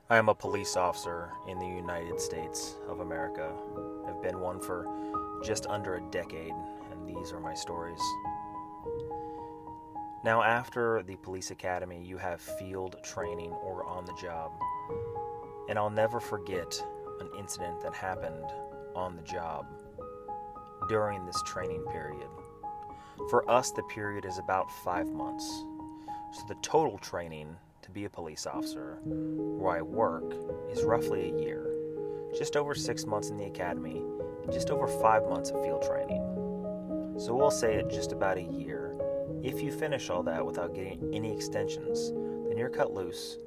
I am a police officer in the United States of America. I've been one for just under a decade, and these are my stories. Now, after the police academy, you have field training or on the job. And I'll never forget an incident that happened on the job during this training period. For us, the period is about 5 months. So the total training to be a police officer where I work is roughly a year. Just over 6 months in the academy and just over 5 months of field training. So we'll say it just about a year. If you finish all that without getting any extensions, then you're cut loose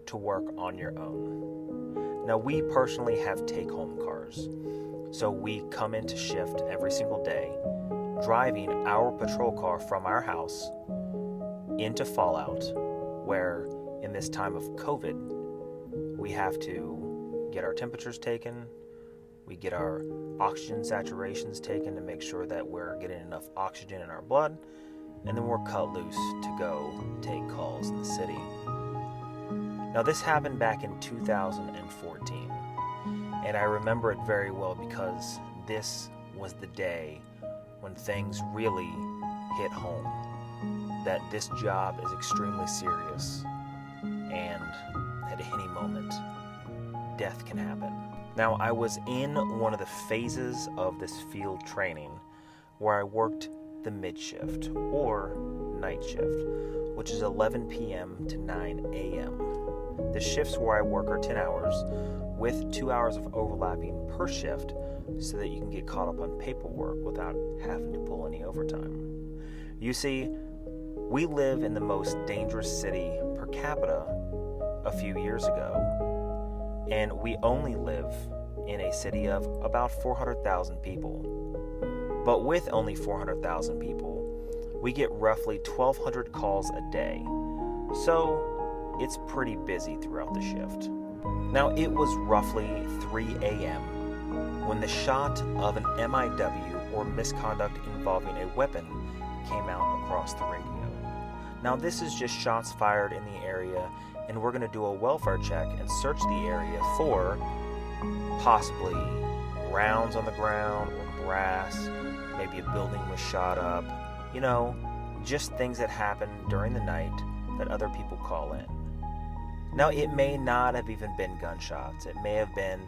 to work on your own. Now, we personally have take-home cars. So we come into shift every single day, driving our patrol car from our house into Fallout, where in this time of COVID, we have to get our temperatures taken, we get our oxygen saturations taken to make sure that we're getting enough oxygen in our blood, and then we're cut loose to go take calls in the city. Now, this happened back in 2014, and I remember it very well because this was the day when things really hit home, that this job is extremely serious, and at any moment, death can happen. Now, I was in one of the phases of this field training where I worked the mid-shift, or night shift, which is 11 p.m. to 9 a.m. The shifts where I work are 10 hours, with 2 hours of overlapping per shift, so that you can get caught up on paperwork without having to pull any overtime. You see, we live in the most dangerous city per capita a few years ago, and we only live in a city of about 400,000 people. But with only 400,000 people, we get roughly 1,200 calls a day, so it's pretty busy throughout the shift. Now, it was roughly 3 a.m. when the shot of an MIW, or misconduct involving a weapon, came out across the radio. Now, this is just shots fired in the area, and we're going to do a welfare check and search the area for possibly rounds on the ground or brass, maybe a building was shot up, just things that happen during the night that other people call in. Now, it may not have even been gunshots. It may have been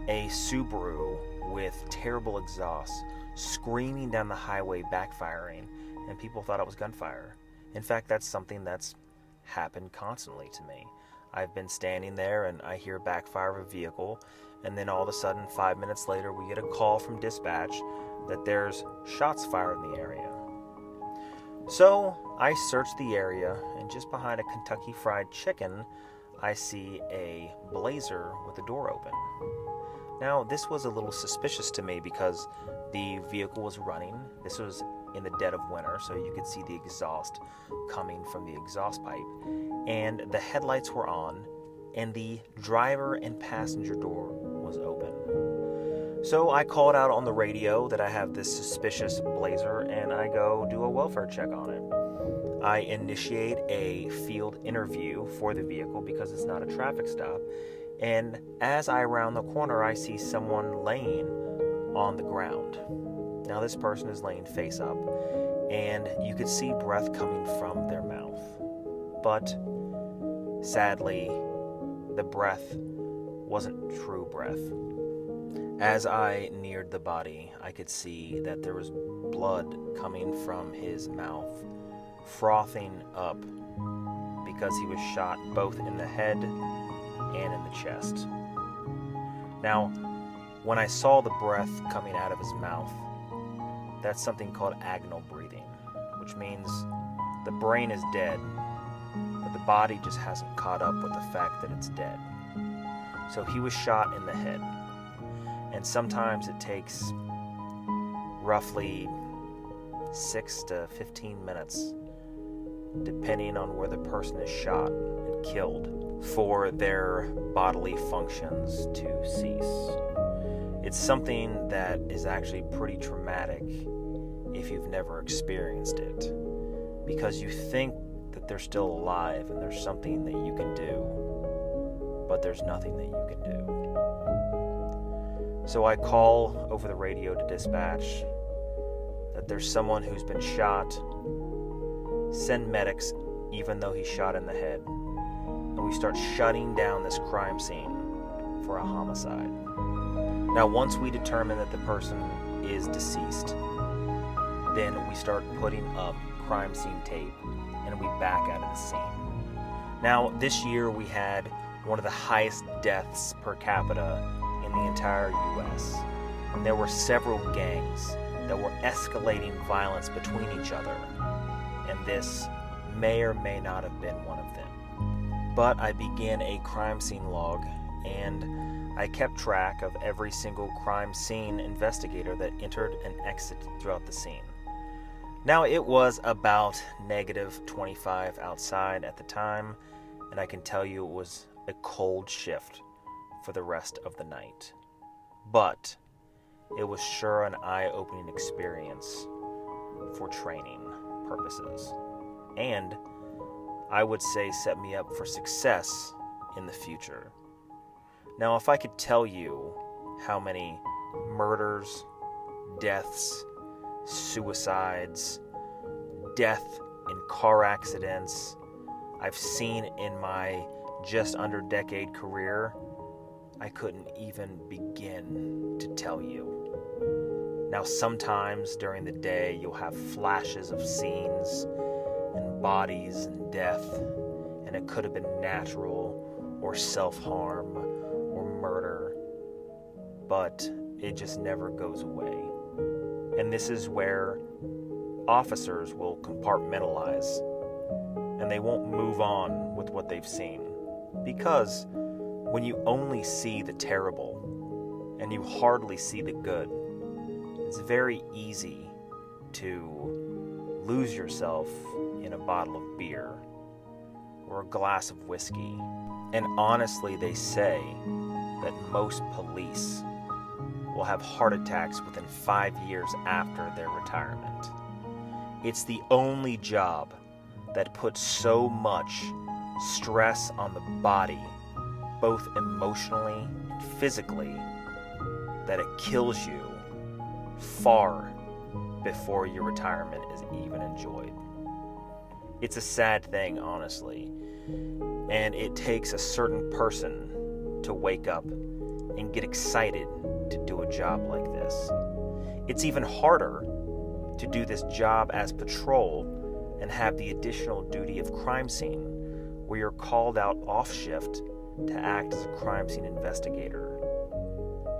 a Subaru with terrible exhaust screaming down the highway backfiring, and people thought it was gunfire. In fact, that's something that's happened constantly to me. I've been standing there and I hear backfire of a vehicle, and then all of a sudden, 5 minutes later, we get a call from dispatch that there's shots fired in the area. So I search the area, and just behind a Kentucky Fried Chicken, I see a Blazer with the door open. Now, this was a little suspicious to me because the vehicle was running. This was in the dead of winter, so you could see the exhaust coming from the exhaust pipe. And the headlights were on, and the driver and passenger door was open. So I called out on the radio that I have this suspicious Blazer, and I go do a welfare check on it. I initiate a field interview for the vehicle because it's not a traffic stop. And as I round the corner, I see someone laying on the ground. Now, this person is laying face up, and you could see breath coming from their mouth. But sadly, the breath wasn't true breath. As I neared the body, I could see that there was blood coming from his mouth, frothing up because he was shot both in the head and in the chest. Now, when I saw the breath coming out of his mouth, that's something called agonal breathing, which means the brain is dead, but the body just hasn't caught up with the fact that it's dead. So he was shot in the head, and sometimes it takes roughly 6 to 15 minutes, depending on where the person is shot and killed, for their bodily functions to cease. It's something that is actually pretty traumatic if you've never experienced it, because you think that they're still alive and there's something that you can do, but but there's nothing that you can do. So I call over the radio to dispatch that there's someone who's been shot. Send medics, even though he's shot in the head. And we start shutting down this crime scene for a homicide. Now, once we determine that the person is deceased, then we start putting up crime scene tape and we back out of the scene. Now, this year we had one of the highest deaths per capita in the entire US. And there were several gangs that were escalating violence between each other. And this may or may not have been one of them. But I began a crime scene log, and I kept track of every single crime scene investigator that entered and exited throughout the scene. Now, it was about -25 outside at the time, and I can tell you it was a cold shift for the rest of the night. But it was sure an eye-opening experience for training purposes. And I would say set me up for success in the future. Now, if I could tell you how many murders, deaths, suicides, death in car accidents I've seen in my just under decade career, I couldn't even begin to tell you. Now, sometimes during the day, you'll have flashes of scenes and bodies and death, and it could have been natural or self-harm or murder, but it just never goes away. And this is where officers will compartmentalize, and they won't move on with what they've seen. Because when you only see the terrible and you hardly see the good, it's very easy to lose yourself in a bottle of beer or a glass of whiskey. And honestly, they say that most police will have heart attacks within 5 years after their retirement. It's the only job that puts so much stress on the body, both emotionally and physically, that it kills you far before your retirement is even enjoyed. It's a sad thing, honestly, and it takes a certain person to wake up and get excited to do a job like this. It's even harder to do this job as patrol and have the additional duty of crime scene, where you're called out off shift to act as a crime scene investigator,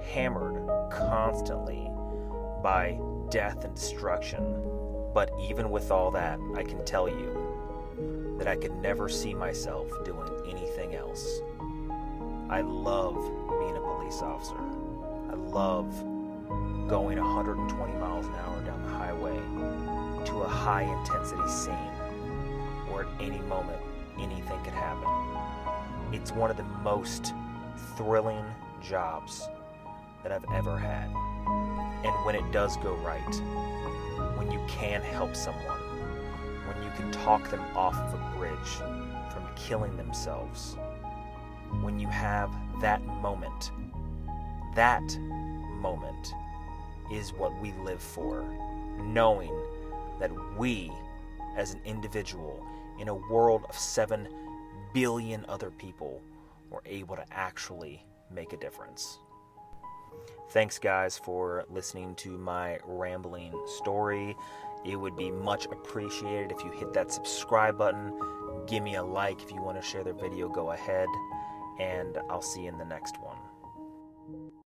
hammered constantly by death and destruction. But even with all that, I can tell you that I could never see myself doing anything else. I love being a police officer. I love going 120 miles an hour down the highway to a high-intensity scene where at any moment anything could happen. It's one of the most thrilling jobs that I've ever had. And when it does go right, when you can help someone, when you can talk them off of a bridge from killing themselves, when you have that moment is what we live for, knowing that we, as an individual, in a world of 7 billion other people, were able to actually make a difference. Thanks, guys, for listening to my rambling story. It would be much appreciated if you hit that subscribe button. Give me a like. If you want to share the video, go ahead. And I'll see you in the next one.